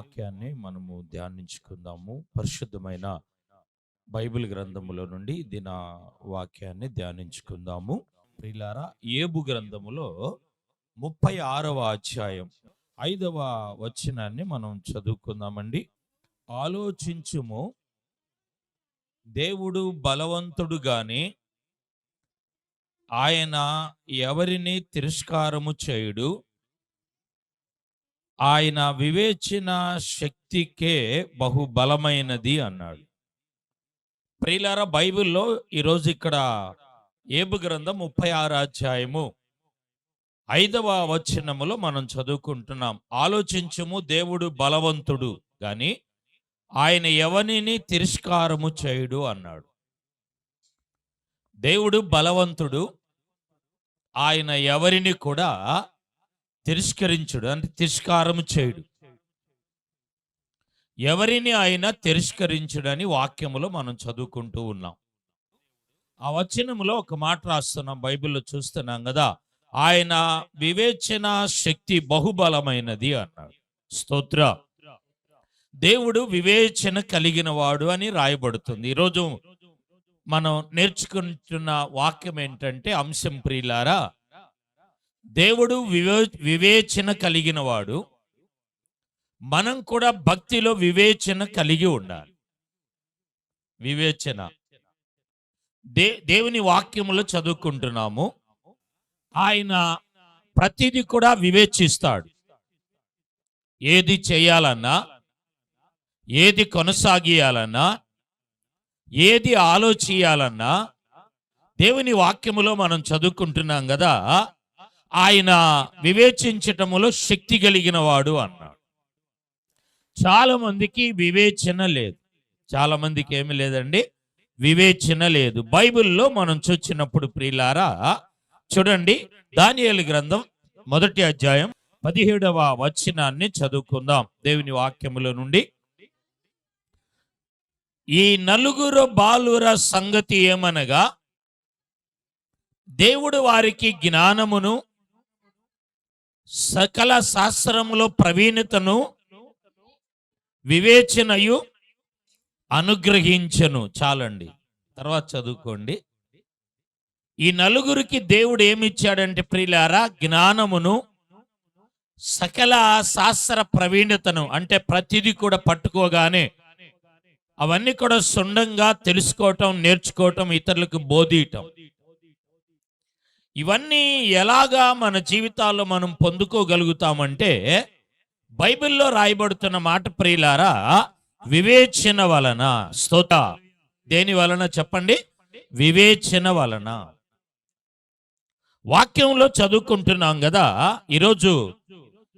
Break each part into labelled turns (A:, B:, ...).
A: వాక్యాన్ని మనము ధ్యానించుకుందాము. పరిశుద్ధమైన బైబిల్ గ్రంథములో నుండి దిన వాక్యాన్ని ధ్యానించుకుందాము. ప్రియులారా, యోబు గ్రంథములో 36వ అధ్యాయం 5వ వచనాన్ని మనం చదువుకుందామండి. ఆలోచించుము, దేవుడు బలవంతుడు గాని ఆయన ఎవరిని తిరస్కారము చేయుడు, ఆయన వివేచన శక్తికే బహుబలమైనది అన్నాడు. ప్రియులారా, బైబిల్లో ఈరోజు ఇక్కడ యోబు గ్రంథం 36వ అధ్యాయము 5వ వచనములో మనం చదువుకుంటున్నాం. ఆలోచించుము, దేవుడు బలవంతుడు గాని ఆయన ఎవరిని తిరస్కారము చేయుడు అన్నాడు. దేవుడు బలవంతుడు, ఆయన ఎవరిని కూడా తిరస్కరించుడు, అంటే తిరస్కారము చేయుడు. ఎవరిని ఆయన తిరస్కరించుడని వాక్యములో మనం చదువుకుంటూ ఉన్నాం. ఆ వచనములో ఒక మాట రాస్తున్నాం, బైబిల్లో చూస్తున్నాం కదా, ఆయన వివేచన శక్తి బహుబలమైనది అన్నాడు. స్తోత్ర. దేవుడు వివేచన కలిగిన వాడు అని రాయబడుతుంది. ఈరోజు మనం నేర్చుకుంటున్న వాక్యం ఏంటంటే, అంశం ప్రియులారా, దేవుడు వివేచన కలిగిన వాడు. మనం కూడా భక్తిలో వివేచన కలిగి ఉండాలి. వివేచన దేవుని వాక్యములో చదువుకుంటున్నాము. ఆయన ప్రతిదీ కూడా వివేచిస్తాడు. ఏది చేయాలన్నా, ఏది కొనసాగియాలన్నా, ఏది ఆలోచించాలన్నా దేవుని వాక్యములో మనం చదువుకుంటున్నాం కదా, ఆయన వివేచించటములో శక్తి కలిగిన వాడు అన్నాడు. చాలా మందికి వివేచన లేదు. చాలా మందికి ఏమి లేదండి, వివేచన లేదు. బైబిల్లో మనం చూసినప్పుడు ప్రియులారా, చూడండి, దానియేలు గ్రంథం 1వ అధ్యాయం 17వ వచనాన్ని చదువుకుందాం దేవుని వాక్యములో నుండి. ఈ నలుగురు బాలుర సంగతి ఏమనగా, దేవుడు వారికి జ్ఞానమును సకల శాస్త్రములో ప్రవీణతను వివేచనయు అనుగ్రహించను. చాలండి, తర్వాత చదువుకోండి. ఈ నలుగురికి దేవుడు ఏమిచ్చాడంటే ప్రియులారా, జ్ఞానమును సకల శాస్త్ర ప్రవీణతను, అంటే ప్రతిదీ కూడా పట్టుకోగానే అవన్నీ కూడా సొంతంగా తెలుసుకోవటం, నేర్చుకోవటం, ఇతరులకు బోధించటం. ఇవన్నీ ఎలాగా మన జీవితాల్లో మనం పొందుకోగలుగుతామంటే, బైబిల్లో రాయబడుతున్న మాట ప్రియులారా, వివేచన వలన. స్తోత్ర. దేని వలన చెప్పండి? వివేచన వలన. వాక్యంలో చదువుకుంటున్నాం కదా ఈరోజు.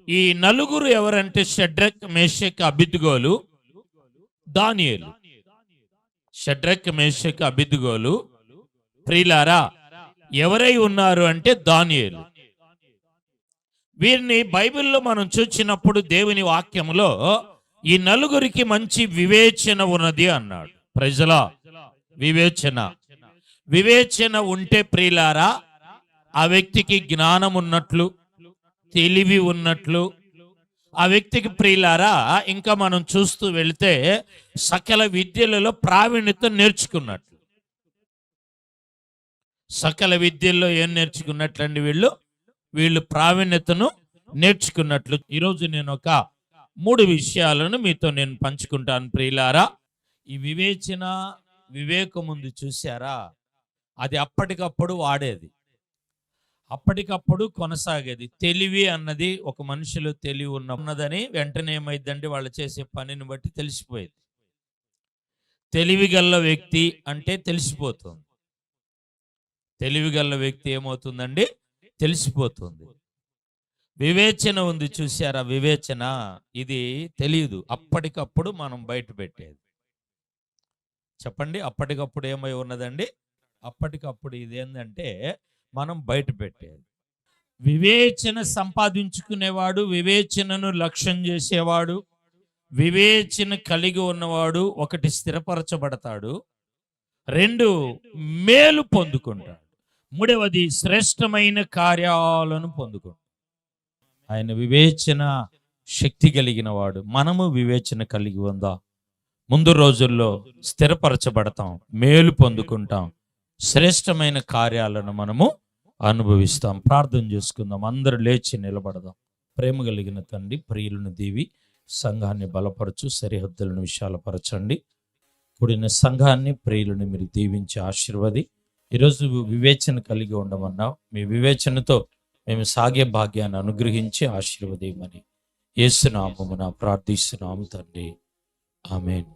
A: ఈ నలుగురు ఎవరంటే షడ్రక్, మేషక్, అబేద్నెగోలు, దానియేలు. షడ్రక్, మేషక్, అబేద్నెగోలు ప్రియులారా ఎవరై ఉన్నారు అంటే దానియేలు. వీరిని బైబిల్లో మనం చూసినప్పుడు దేవుని వాక్యములో ఈ నలుగురికి మంచి వివేచన ఉన్నది అన్నాడు. ప్రజల వివేచన ఉంటే ప్రియులారా, ఆ వ్యక్తికి జ్ఞానం ఉన్నట్లు, తెలివి ఉన్నట్లు, ఆ వ్యక్తికి ప్రియులారా ఇంకా మనం చూస్తూ వెళితే సకల విద్యలలో ప్రావీణ్యత నేర్చుకున్నట్లు. సకల విద్యల్లో ఏం నేర్చుకున్నట్లండి? వీళ్ళు ప్రావీణ్యతను నేర్చుకున్నట్లు. ఈరోజు నేను ఒక 3 విషయాలను మీతో నేను పంచుకుంటాను ప్రియులారా. ఈ వివేచన, వివేకం ఉంది చూసారా, అది అప్పటికప్పుడు వాడేది, అప్పటికప్పుడు కొనసాగేది. తెలివి అన్నది ఒక మనిషిలో తెలివి ఉన్నదని వెంటనే ఏమైందంటే వాళ్ళు చేసే పనిని బట్టి తెలిసిపోయేది. తెలివిగల్ల వ్యక్తి అంటే తెలిసిపోతుంది. తెలివిగల వ్యక్తి ఏమవుతుందండి? తెలిసిపోతుంది. వివేచన ఉంది చూసారా, వివేచన ఇది తెలియదు, అప్పటికప్పుడు మనం బయట పెట్టేది. చెప్పండి, అప్పటికప్పుడు ఏమై ఉన్నదండి? అప్పటికప్పుడు ఇది ఏంటంటే మనం బయట పెట్టేది. వివేచన సంపాదించుకునేవాడు, వివేచనను లక్ష్యం చేసేవాడు, వివేచన కలిగి ఉన్నవాడు 1 స్థిరపరచబడతాడు, 2 మేలు పొందుకుంటాడు, 3వది శ్రేష్టమైన కార్యాలను పొందుకుంటాడు. ఆయన వివేచన శక్తి కలిగిన వాడు. మనము వివేచన కలిగి ఉందా? ముందు రోజుల్లో స్థిరపరచబడతాం, మేలు పొందుకుంటాం, శ్రేష్టమైన కార్యాలను మనము అనుభవిస్తాం. ప్రార్థన చేసుకుందాం. అందరూ లేచి నిలబడదాం. ప్రేమ కలిగిన తండ్రి, ప్రియులను దీవి సంఘాన్ని బలపరచు, సరిహద్దులను విశాలపరచండి. కూడిన సంఘాన్ని, ప్రియులను మీరు దీవించి ఆశీర్వది. ఈరోజు వివేచన కలిగి ఉండమన్నా, మీ వివేచనతో మేము సాగే భాగ్యాన్ని అనుగ్రహించి ఆశీర్వదీయమని యేసు నామమున ప్రార్థిస్తున్నాము తండ్రి. ఆమేన్.